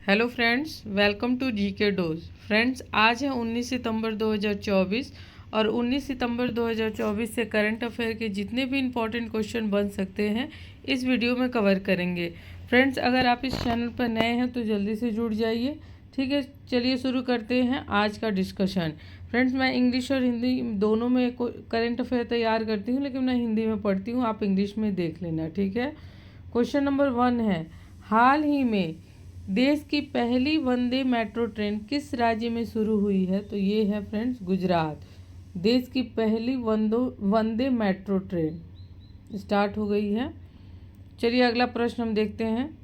Hello friends, welcome to GK dose. Friends, आज है 19 सितंबर 2024 और 19 सितंबर 2024 से करंट अफेयर के जितने भी इम्पोर्टेंट क्वेश्चन बन सकते हैं इस वीडियो में कवर करेंगे। फ्रेंड्स, अगर आप इस चैनल पर नए हैं तो जल्दी से जुड़ जाइए। ठीक है, चलिए शुरू करते हैं आज का डिस्कशन। फ्रेंड्स, मैं इंग्लिश और हिंदी दोनों में करंट अफेयर तैयार करती हूँ, लेकिन मैं हिंदी में पढ़ती हूँ, आप इंग्लिश में देख लेना। ठीक है। क्वेश्चन नंबर 1 है, हाल ही में देश की पहली वंदे मेट्रो ट्रेन किस राज्य में शुरू हुई है? तो ये है फ्रेंड्स गुजरात। देश की पहली वंदे मेट्रो ट्रेन स्टार्ट हो गई है। चलिए अगला प्रश्न हम देखते हैं।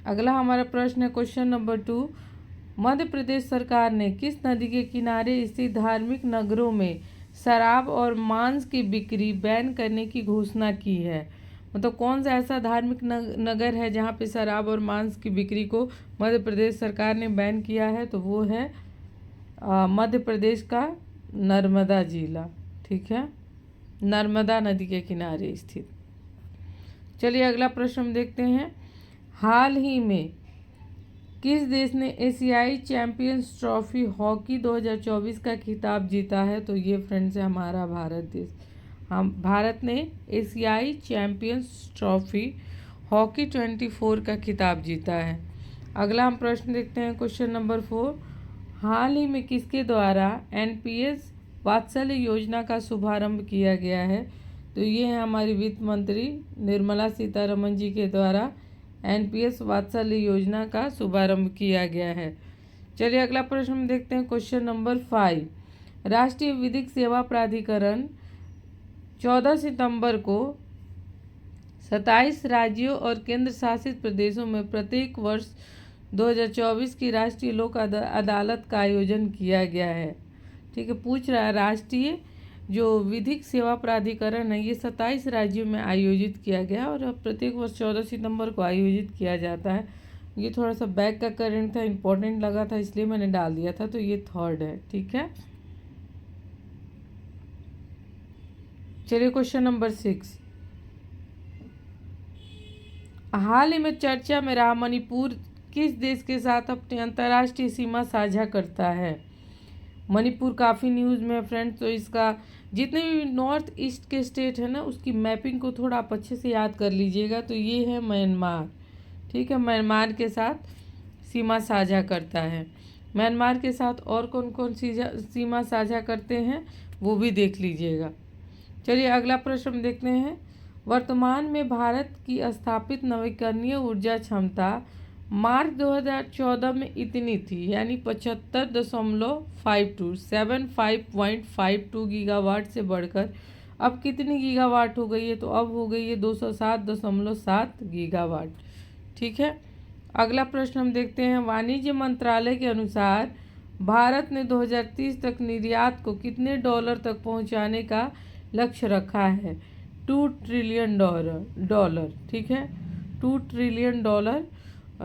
अगला हमारा प्रश्न है क्वेश्चन नंबर 2, मध्य प्रदेश सरकार ने किस नदी के किनारे स्थित धार्मिक नगरों में शराब और मांस की बिक्री बैन करने की घोषणा की है? मतलब कौन सा ऐसा धार्मिक नगर है जहाँ पे शराब और मांस की बिक्री को मध्य प्रदेश सरकार ने बैन किया है? तो वो है मध्य प्रदेश का नर्मदा जिला। ठीक है, नर्मदा नदी के किनारे स्थित। चलिए अगला प्रश्न हम देखते हैं, हाल ही में किस देश ने एशियाई चैंपियंस ट्रॉफी हॉकी 2024 का खिताब जीता है? तो ये फ्रेंड्स है हमारा भारत देश। हम भारत ने एशियाई चैंपियंस ट्रॉफी हॉकी 24 का खिताब जीता है। अगला हम प्रश्न देखते हैं क्वेश्चन नंबर 4, हाल ही में किसके द्वारा एनपीएस वात्सल्य योजना का शुभारंभ किया गया है? तो ये है हमारी वित्त मंत्री निर्मला सीतारमण जी के द्वारा एनपीएस वात्सल्य योजना का शुभारंभ किया गया है। चलिए अगला प्रश्न हम देखते हैं क्वेश्चन नंबर 5, राष्ट्रीय विधिक सेवा प्राधिकरण 14 सितंबर को 27 राज्यों और केंद्र शासित प्रदेशों में प्रत्येक वर्ष 2024 की राष्ट्रीय लोक अदालत का आयोजन किया गया है। ठीक है, पूछ रहा है राष्ट्रीय जो विधिक सेवा प्राधिकरण है ये 27 राज्यों में आयोजित किया गया और प्रत्येक वर्ष 14 सितंबर को आयोजित किया जाता है। ये थोड़ा सा बैक का करंट था, इम्पोर्टेंट लगा था इसलिए मैंने डाल दिया था। तो ये थर्ड है। ठीक है, चलिए क्वेश्चन नंबर 6, हाल ही में चर्चा में रहा मणिपुर किस देश के साथ अपनी अंतर्राष्ट्रीय सीमा साझा करता है? मणिपुर काफ़ी न्यूज़ में है फ्रेंड्स। तो इसका जितने भी नॉर्थ ईस्ट के स्टेट है ना उसकी मैपिंग को थोड़ा आप अच्छे से याद कर लीजिएगा। तो ये है म्यांमार। ठीक है, म्यांमार के साथ सीमा साझा करता है। म्यांमार के साथ और कौन कौन सी सीमा साझा करते हैं वो भी देख लीजिएगा। चलिए अगला प्रश्न हम देखते हैं, वर्तमान में भारत की स्थापित नवीकरणीय ऊर्जा क्षमता मार्च 2014 में इतनी थी, यानी 75.52 गीगावाट से बढ़कर अब कितनी गीगावाट हो गई है? तो अब हो गई है 207.7 गीगावाट। ठीक है, अगला प्रश्न हम देखते हैं, वाणिज्य मंत्रालय के अनुसार भारत ने 2030 तक निर्यात को कितने डॉलर तक पहुंचाने का लक्ष्य रखा है? 2 ट्रिलियन डॉलर। ठीक है, 2 ट्रिलियन डॉलर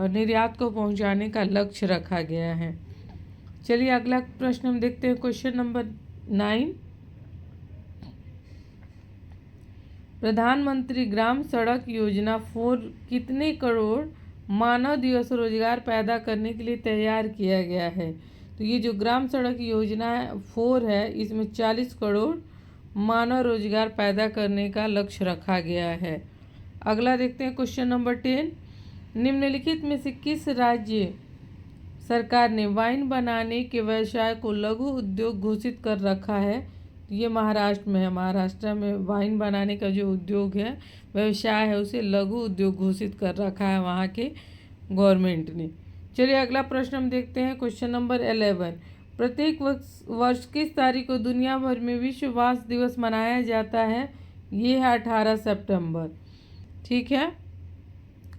निर्यात को पहुंचाने का लक्ष्य रखा गया है। चलिए अगला प्रश्न हम देखते हैं क्वेश्चन नंबर 9, प्रधानमंत्री ग्राम सड़क योजना 4 कितने करोड़ मानव दिवस रोजगार पैदा करने के लिए तैयार किया गया है? तो ये जो ग्राम सड़क योजना 4 है इसमें 40 करोड़ मानव रोजगार पैदा करने का लक्ष्य रखा गया है। अगला देखते हैं क्वेश्चन नंबर 10, निम्नलिखित में से किस राज्य सरकार ने वाइन बनाने के व्यवसाय को लघु उद्योग घोषित कर रखा है? ये महाराष्ट्र में है। महाराष्ट्र में वाइन बनाने का जो उद्योग है, व्यवसाय है, उसे लघु उद्योग घोषित कर रखा है वहाँ के गवर्नमेंट ने। चलिए अगला प्रश्न हम देखते हैं क्वेश्चन नंबर 11, प्रत्येक वर्ष किस तारीख को दुनिया भर में विश्व बांस दिवस मनाया जाता है? ये है 18 सितंबर। ठीक है,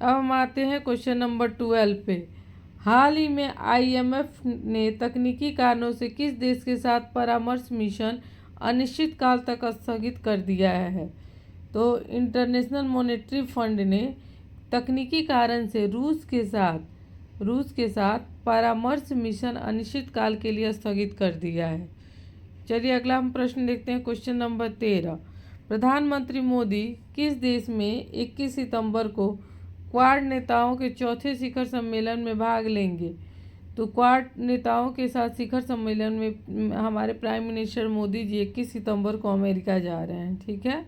अब हम आते हैं क्वेश्चन नंबर 12 पे, हाल ही में आईएमएफ ने तकनीकी कारणों से किस देश के साथ परामर्श मिशन अनिश्चित काल तक स्थगित कर दिया है? तो इंटरनेशनल मॉनेटरी फंड ने तकनीकी कारण से रूस के साथ परामर्श मिशन अनिश्चितकाल के लिए स्थगित कर दिया है। चलिए अगला हम प्रश्न देखते हैं। क्वेश्चन नंबर 13, प्रधानमंत्री मोदी किस देश में 21 सितंबर को क्वाड नेताओं के चौथे शिखर सम्मेलन में भाग लेंगे? तो क्वाड नेताओं के साथ शिखर सम्मेलन में हमारे प्राइम मिनिस्टर मोदी जी 21 सितंबर को अमेरिका जा रहे हैं। ठीक है,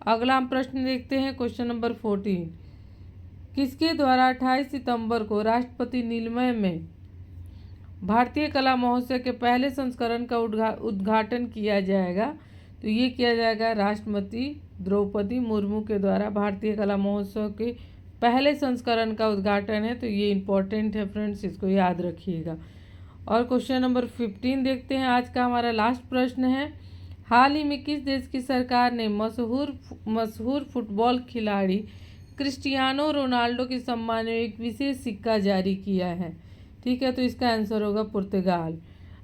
अगला हम प्रश्न देखते हैं। क्वेश्चन नंबर 14, किसके द्वारा 28 सितंबर को राष्ट्रपति निलय में भारतीय कला महोत्सव के पहले संस्करण का उद्घाटन किया जाएगा? तो ये किया जाएगा राष्ट्रपति द्रौपदी मुर्मू के द्वारा। भारतीय कला महोत्सव के पहले संस्करण का उद्घाटन है, तो ये इम्पोर्टेंट है फ्रेंड्स, इसको याद रखिएगा। और क्वेश्चन नंबर 15 देखते हैं, आज का हमारा लास्ट प्रश्न है। हाल ही में किस देश की सरकार ने मशहूर फुटबॉल खिलाड़ी क्रिस्टियानो रोनाल्डो के सम्मान में एक विशेष सिक्का जारी किया है? ठीक है, तो इसका आंसर होगा पुर्तगाल।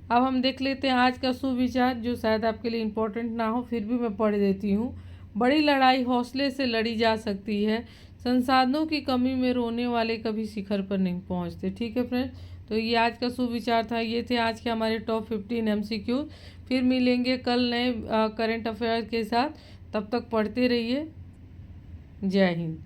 अब हम देख लेते हैं आज का सुविचार, जो शायद आपके लिए इम्पोर्टेंट ना हो, फिर भी मैं पढ़ देती हूँ। बड़ी लड़ाई हौसले से लड़ी जा सकती है, संसाधनों की कमी में रोने वाले कभी शिखर पर नहीं पहुँचते। ठीक है फ्रेंड्स, तो ये आज का सुविचार था। ये थे आज के हमारे टॉप 15 MCQ। फिर मिलेंगे कल नए करंट अफेयर के साथ। तब तक पढ़ते रहिए। जय हिंद।